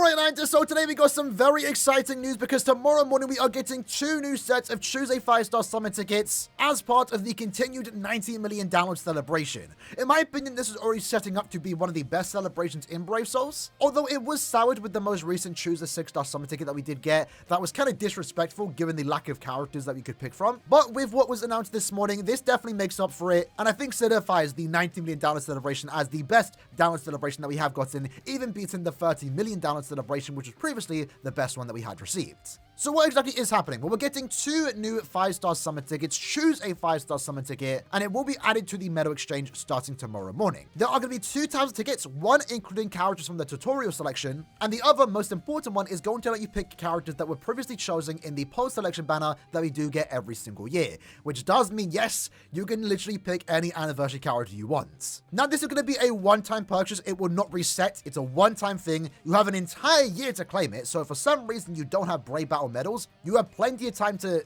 Alright, Atlanta, so today we got some very exciting news because tomorrow morning we are getting 2 new sets of Choose a 5-star summon tickets as part of the continued 90 million download celebration. In my opinion, this is already setting up to be one of the best celebrations in Brave Souls, although it was soured with the most recent Choose a 6-star summon ticket that we did get that was kind of disrespectful given the lack of characters that we could pick from. But with what was announced this morning, this definitely makes up for it, and I think solidifies the 90 million download celebration as the best download celebration that we have gotten, even beating the 30 million download celebration, which was previously the best one that we had received. So what exactly is happening? Well, we're getting 2 new 5-star summon tickets. Choose a 5-star summon ticket, and it will be added to the medal exchange starting tomorrow morning. There are going to be 2 types of tickets, one including characters from the tutorial selection, and the other, most important one, is going to let you pick characters that were previously chosen in the post selection banner that we do get every single year, which does mean, yes, you can literally pick any anniversary character you want. Now, this is going to be a one-time purchase. It will not reset. It's a one-time thing. You have an entire year to claim it, so if for some reason you don't have Brave Battle medals, you have plenty of time to,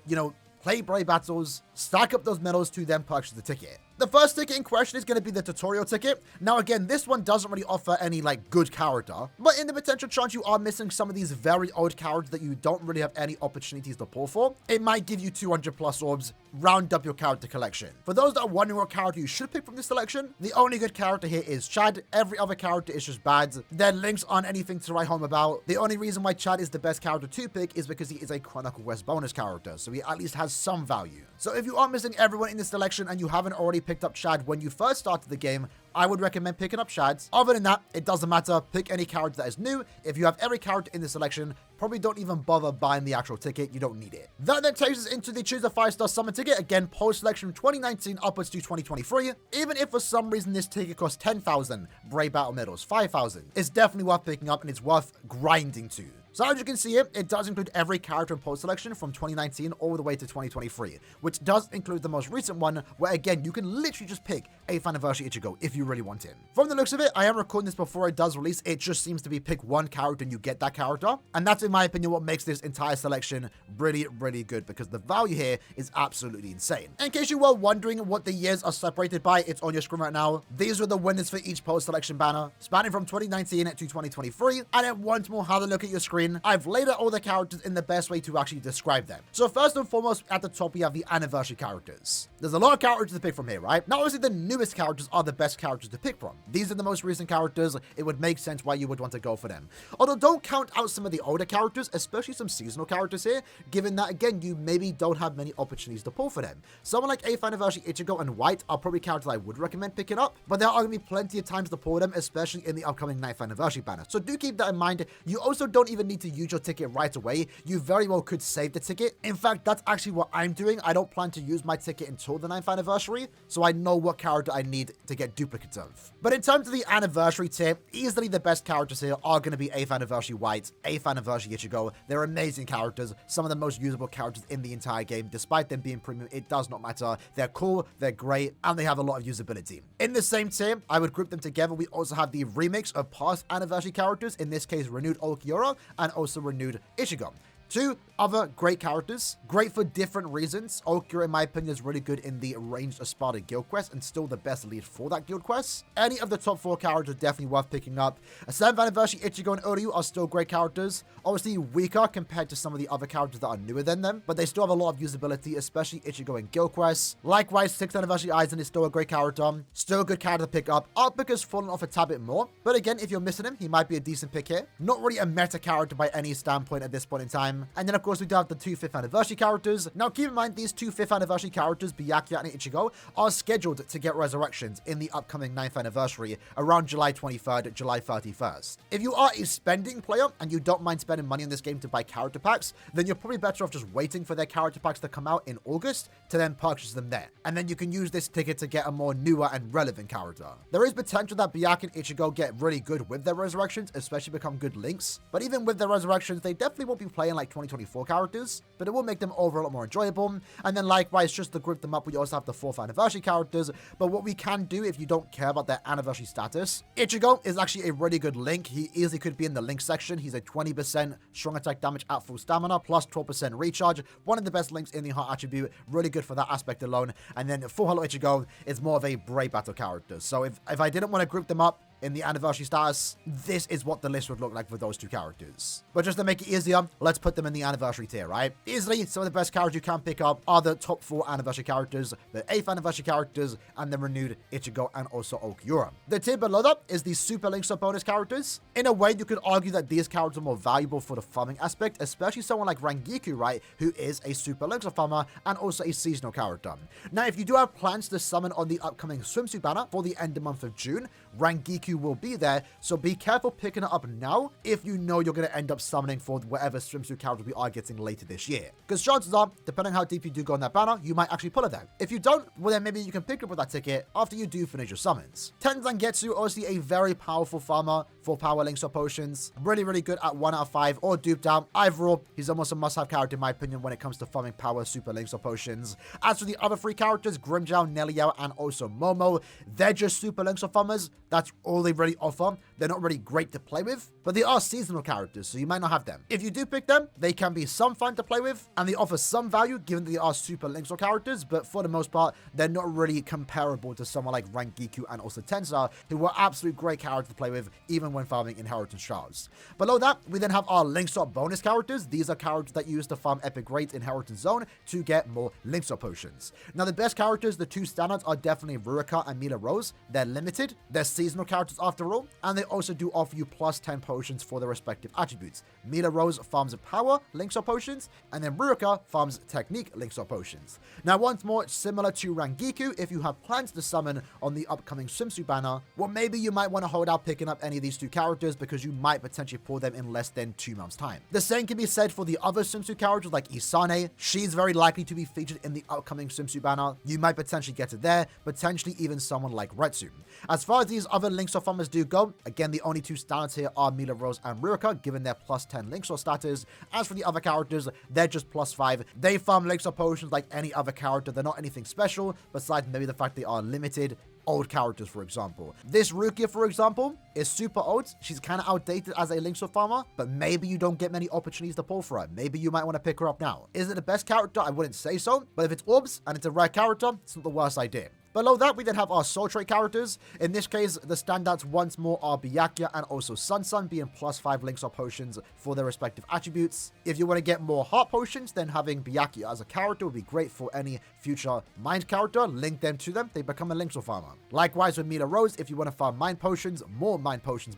play Brave Battles, stack up those medals to then purchase the ticket. The first ticket in question is going to be the tutorial ticket. Now, again, this one doesn't really offer any, good character, but in the potential chance you are missing some of these very old characters that you don't really have any opportunities to pull for, it might give you 200 plus orbs, round up your character collection. For those that are wondering what character you should pick from this selection, the only good character here is Chad. Every other character is just bad. Their links aren't anything to write home about. The only reason why Chad is the best character to pick is because he is a Chronicle West bonus character, so he at least has some value. So if you are missing everyone in this selection and you haven't already picked up Chad when you first started the game, I would recommend picking up Shad's. Other than that, it doesn't matter. Pick any character that is new. If you have every character in the selection, probably don't even bother buying the actual ticket. You don't need it. That then takes us into the Choose a 5-star summon ticket. Again, post selection from 2019 upwards to 2023. Even if for some reason this ticket costs 10,000 Brave Battle medals, 5,000, it's definitely worth picking up and it's worth grinding to. So as you can see it does include every character in post selection from 2019 all the way to 2023, which does include the most recent one, where again, you can literally just pick 8th anniversary Ichigo if you really want him. From the looks of it, I am recording this before it does release. It just seems to be pick one character and you get that character. And that's, in my opinion, what makes this entire selection really, really good, because the value here is absolutely insane. In case you were wondering what the years are separated by, it's on your screen right now. These are the winners for each post selection banner, spanning from 2019 to 2023. And then once more, have a look at your screen. I've laid out all the characters in the best way to actually describe them. So first and foremost, at the top, we have the anniversary characters. There's a lot of characters to pick from here, right? Now, obviously, the newest characters are the best characters to pick from. These are the most recent characters. It would make sense why you would want to go for them. Although, don't count out some of the older characters, especially some seasonal characters here, given that, again, you maybe don't have many opportunities to pull for them. Someone like 8th anniversary Ichigo and White are probably characters I would recommend picking up, but there are going to be plenty of times to pull them, especially in the upcoming 9th anniversary banner. So do keep that in mind. You also don't even need to use your ticket right away. You very well could save the ticket. In fact, that's actually what I'm doing. I don't plan to use my ticket until the 9th anniversary, so I know what character I need to get duplicates of. But in terms of the anniversary tier, easily the best characters here are going to be 8th anniversary White, 8th anniversary Ichigo. They're amazing characters, some of the most usable characters in the entire game. Despite them being premium, it does not matter. They're cool, they're great, and they have a lot of usability. In the same tier, I would group them together. We also have the remix of past anniversary characters, in this case renewed Aaroniero and also renewed Ichigo. 2 other great characters, great for different reasons. Aaroniero, in my opinion, is really good in the ranged Espada guild quest and still the best lead for that guild quest. Any of the top 4 characters definitely worth picking up. A 7th anniversary Ichigo and Uryu are still great characters. Obviously weaker compared to some of the other characters that are newer than them, but they still have a lot of usability, especially Ichigo in guild quests. Likewise, 6th anniversary Aizen is still a great character. Still a good character to pick up. Artbook has fallen off a tad bit more, but again, if you're missing him, he might be a decent pick here. Not really a meta character by any standpoint at this point in time. And then, of course, we do have the 2 5th anniversary characters. Now, keep in mind, these 2 5th anniversary characters, Byakuya and Ichigo, are scheduled to get resurrections in the upcoming 9th anniversary around July 23rd, July 31st. If you are a spending player and you don't mind spending money on this game to buy character packs, then you're probably better off just waiting for their character packs to come out in August to then purchase them there. And then you can use this ticket to get a more newer and relevant character. There is potential that Byakuya and Ichigo get really good with their resurrections, especially become good links. But even with their resurrections, they definitely won't be playing like 2024 characters, but it will make them overall a lot more enjoyable. And then likewise, just to group them up, we also have the 4th anniversary characters. But what we can do if you don't care about their anniversary status, Ichigo is actually a really good link. He easily could be in the link section. He's a 20% strong attack damage at full stamina, plus 12% recharge. One of the best links in the heart attribute. Really good for that aspect alone. And then Full Hello Ichigo is more of a Brave Battle character. So if I didn't want to group them up, in the anniversary status, this is what the list would look like for those two characters. But just to make it easier, let's put them in the anniversary tier, right? Easily, some of the best characters you can pick up are the top 4 anniversary characters, the 8th anniversary characters, and the renewed Ichigo and also Aaroniero. The tier below that is the Super Links Up bonus characters. In a way, you could argue that these characters are more valuable for the farming aspect, especially someone like Rangiku, right, who is a Super Links Up farmer and also a seasonal character. Now, if you do have plans to summon on the upcoming swimsuit banner for the end of month of June, Rangiku will be there, so be careful picking it up now if you know you're going to end up summoning for whatever swimsuit character we are getting later this year. Because chances are, depending on how deep you do go on that banner, you might actually pull it there. If you don't, well then maybe you can pick up with that ticket after you do finish your summons. Tenzangetsu, obviously a very powerful farmer for power links or potions. Really, really good at 1 out of 5 or duped out. Overall, he's almost a must-have character in my opinion when it comes to farming power, super links or potions. As for the other 3 characters, Grimmjow, Neliao, and also Momo, they're just super links or farmers. That's all they really offer. They're not really great to play with, but they are seasonal characters, so you might not have them. If you do pick them, they can be some fun to play with, and they offer some value given that they are super links or characters, but for the most part, they're not really comparable to someone like Rangiku and also Tensa, who were absolute great characters to play with, even when farming Inheritance Shards. Below that, we then have our Links Up bonus characters. These are characters that you use to farm Epic Great Inheritance Zone to get more Links Up potions. Now, the best characters, the 2 standards, are definitely Ruroka and Mila Rose. They're limited, they're seasonal characters after all, and they also do offer you plus 10 potions for their respective attributes. Mila Rose farms power Links Up potions, and then Ruroka farms technique Links Up potions. Now, once more, similar to Rangiku, if you have plans to summon on the upcoming swimsuit banner, well, maybe you might want to hold out picking up any of these 2 characters because you might potentially pull them in less than 2 months' time. The same can be said for the other swimsuit characters like Isane. She's very likely to be featured in the upcoming swimsuit banner. You might potentially get it there, potentially even someone like Retsu. As far as these other Links Up farmers do go, again, the only 2 standards here are Mila Rose and Ruroka, given their plus 10 Links Up status. As for the other characters, they're just plus 5. They farm Links Up potions like any other character. They're not anything special, besides maybe the fact they are limited. Old characters, for example. This Rukia, for example, is super old. She's kind of outdated as a Links Up farmer, but maybe you don't get many opportunities to pull for her. Maybe you might want to pick her up now. Is it the best character? I wouldn't say so, but if it's orbs and it's a rare character, it's not the worst idea. Below that, we then have our soul trait characters. In this case, the standouts once more are Byakuya and also Sun being plus 5 Links Up potions for their respective attributes. If you want to get more heart potions, then having Byakuya as a character would be great for any future mind character. Link them to them, they become a Links Up farmer. Likewise with Mila Rose, if you want to farm mind potions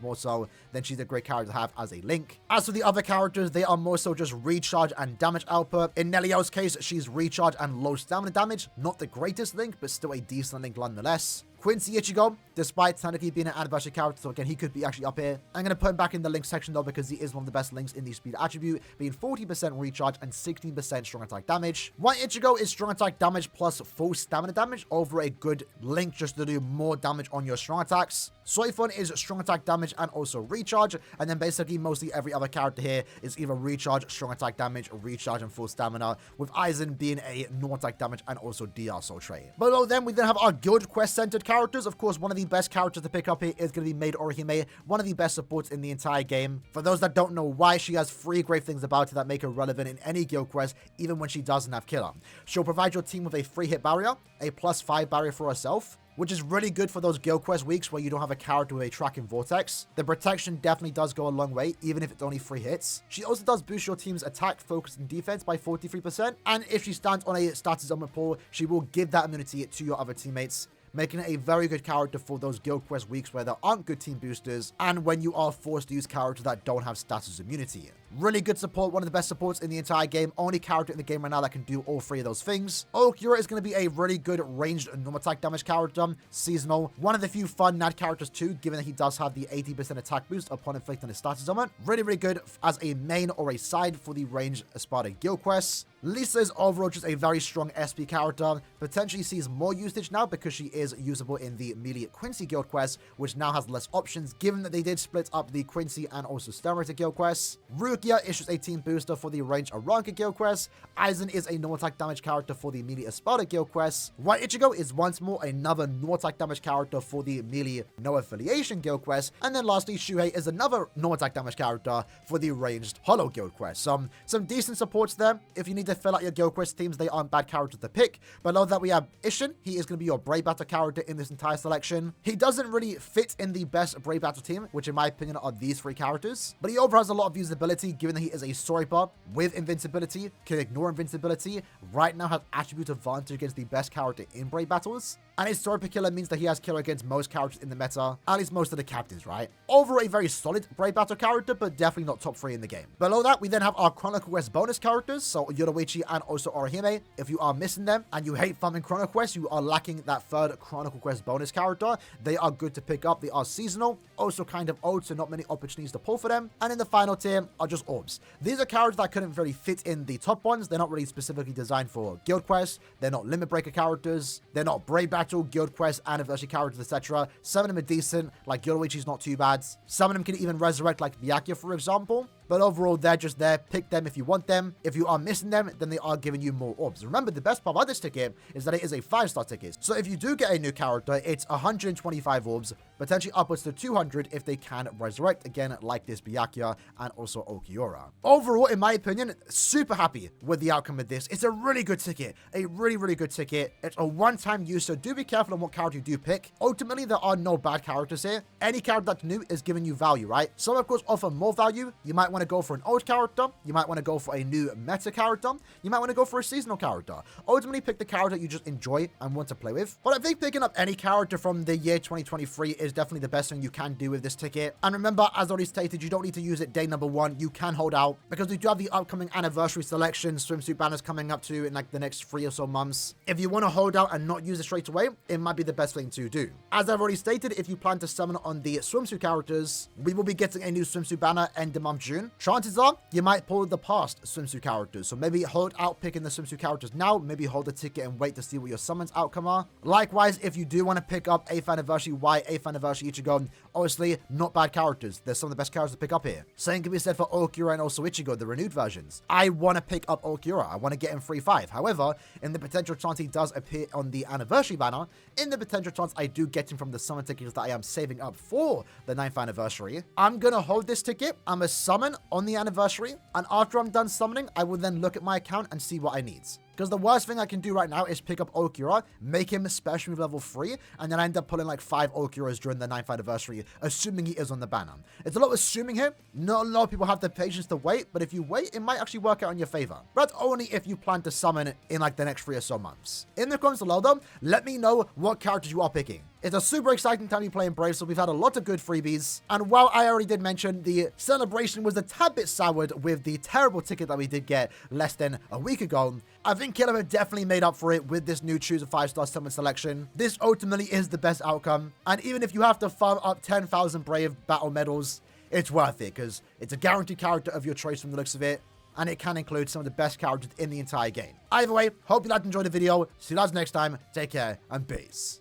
more so, then she's a great character to have as a link. As for the other characters, they are more so just recharge and damage output. In Neliao's case, she's recharge and low stamina damage. Not the greatest link, but still a decent link nonetheless. Quincy Ichigo, despite technically being an anniversary character, so again, he could be actually up here. I'm going to put him back in the link section though, because he is one of the best links in the speed attribute, being 40% recharge and 16% strong attack damage. White Ichigo is strong attack damage plus full stamina damage over a good link just to do more damage on your strong attacks. Soifun is strong attack damage and also recharge, and then basically mostly every other character here is either recharge, strong attack damage, recharge, and full stamina, with Aizen being a normal attack damage and also DR soul trait. Below them, we then have our guild quest centered characters. Of course, one of the best characters to pick up here is going to be Maid Orihime, one of the best supports in the entire game. For those that don't know why, she has 3 great things about her that make her relevant in any guild quest, even when she doesn't have killer. She'll provide your team with a free hit barrier, a plus 5 barrier for herself, which is really good for those guild quest weeks where you don't have a character with a tracking vortex. The protection definitely does go a long way, even if it's only 3 hits. She also does boost your team's attack, focus, and defense by 43%, and if she stands on a status element pool, she will give that immunity to your other teammates, making it a very good character for those guild quest weeks where there aren't good team boosters and when you are forced to use characters that don't have status immunity. Really good support, one of the best supports in the entire game, only character in the game right now that can do all 3 of those things. Aaroniero is going to be a really good ranged normal attack damage character, seasonal, one of the few fun NAD characters too, given that he does have the 80% attack boost upon inflicting his status element. Really, really good as a main or a side for the ranged Espada guild quests. Lisa is overall just a very strong SP character, potentially sees more usage now because she is usable in the melee Quincy guild quest, which now has less options given that they did split up the Quincy and also Stonewriter guild quests. Rukia is just a team booster for the ranged Aranka guild quest. Aizen is a normal attack damage character for the melee Espada guild quest. White Ichigo is once more another normal attack damage character for the melee no affiliation guild quest. And then lastly, Shuhei is another normal attack damage character for the ranged Hollow guild quest. Some decent supports there. If you need to fill out your Guild Quest teams, they aren't bad characters to pick. Below that, we have Ishin. He is going to be your Brave Battle character in this entire selection. He doesn't really fit in the best Brave Battle team, which in my opinion are these three characters. But he overall has a lot of usability, given that he is a Sniper with invincibility, can ignore invincibility, right now has attribute advantage against the best character in Brave Battles. And his Sniper killer means that he has killer against most characters in the meta, at least most of the captains, right? Overall, a very solid Brave Battle character, but definitely not top 3 in the game. Below that, we then have our Chronicle Quest bonus characters, so Yoruichi and also Aaroniero. If you are missing them and you hate farming Chronicle Quest, you are lacking that third Chronicle Quest bonus character. They are good to pick up. They are seasonal, also kind of old, so not many opportunities to pull for them. And in the final tier are just orbs. These are characters that couldn't really fit in the top ones. They're not really specifically designed for Guild Quest. They're not Limit Breaker characters. They're not Brave Battle, Guild Quest, Anniversary characters, etc. Some of them are decent, like Yoruichi's not too bad. Some of them can even resurrect, like Byakuya, for example. But overall, they're just there. Pick them if you want them. If you are missing them, then they are giving you more orbs. Remember, the best part about this ticket is that it is a 5-star ticket. So if you do get a new character, it's 125 orbs, potentially upwards to 200 if they can resurrect, again, like this Byakuya and also Aaroniero. Overall, in my opinion, super happy with the outcome of this. It's a really good ticket. A really, really good ticket. It's a one-time use, so do be careful on what character you do pick. Ultimately, there are no bad characters here. Any character that's new is giving you value, right? Some, of course, offer more value. You might want to go for an old character. You might want to go for a new meta character. You might want to go for a seasonal character. Ultimately, pick the character you just enjoy and want to play with. But I think picking up any character from the year 2023 is definitely the best thing you can do with this ticket. And remember, as already stated, you don't need to use it day number 1. You can hold out because we do have the upcoming anniversary selection swimsuit banners coming up to in like the next 3 or so months. If you want to hold out and not use it straight away, it might be the best thing to do. As I've already stated, if you plan to summon on the swimsuit characters, we will be getting a new swimsuit banner end of month June. Chances are you might pull the past swimsuit characters, so maybe hold out picking the swimsuit characters now, maybe hold the ticket and wait to see what your summons outcome are. Likewise, if you do want to pick up 8th anniversary Y, 8th anniversary Ichigo, obviously not bad characters. There's some of the best characters to pick up here. Same can be said for Aaroniero and also Ichigo, the renewed versions. I want to pick up Aaroniero. I want to get him 3-5. However, in the potential chance he does appear on the anniversary banner, in the potential chance I do get him from the summon tickets that I am saving up for the 9th anniversary, I'm going to hold this ticket. I'm a summon on the anniversary, and after I'm done summoning, I will then look at my account and see what I need. Because the worst thing I can do right now is pick up Aaroniero, make him special move level 3, and then I end up pulling like 5 Aarioneros during the 9th anniversary, assuming he is on the banner. It's a lot of assuming here. Not a lot of people have the patience to wait, but if you wait, it might actually work out in your favor. But only if you plan to summon in like the next 3 or so months. In the comments below though, let me know what characters you are picking. It's a super exciting time to be playing Brave, so we've had a lot of good freebies. And while I already did mention the celebration was a tad bit soured with the terrible ticket that we did get less than a week ago, I think Killer definitely made up for it with this new Choose a 5-star summon selection. This ultimately is the best outcome. And even if you have to farm up 10,000 Brave battle medals, it's worth it because it's a guaranteed character of your choice from the looks of it. And it can include some of the best characters in the entire game. Either way, hope you liked and enjoyed the video. See you guys next time. Take care and peace.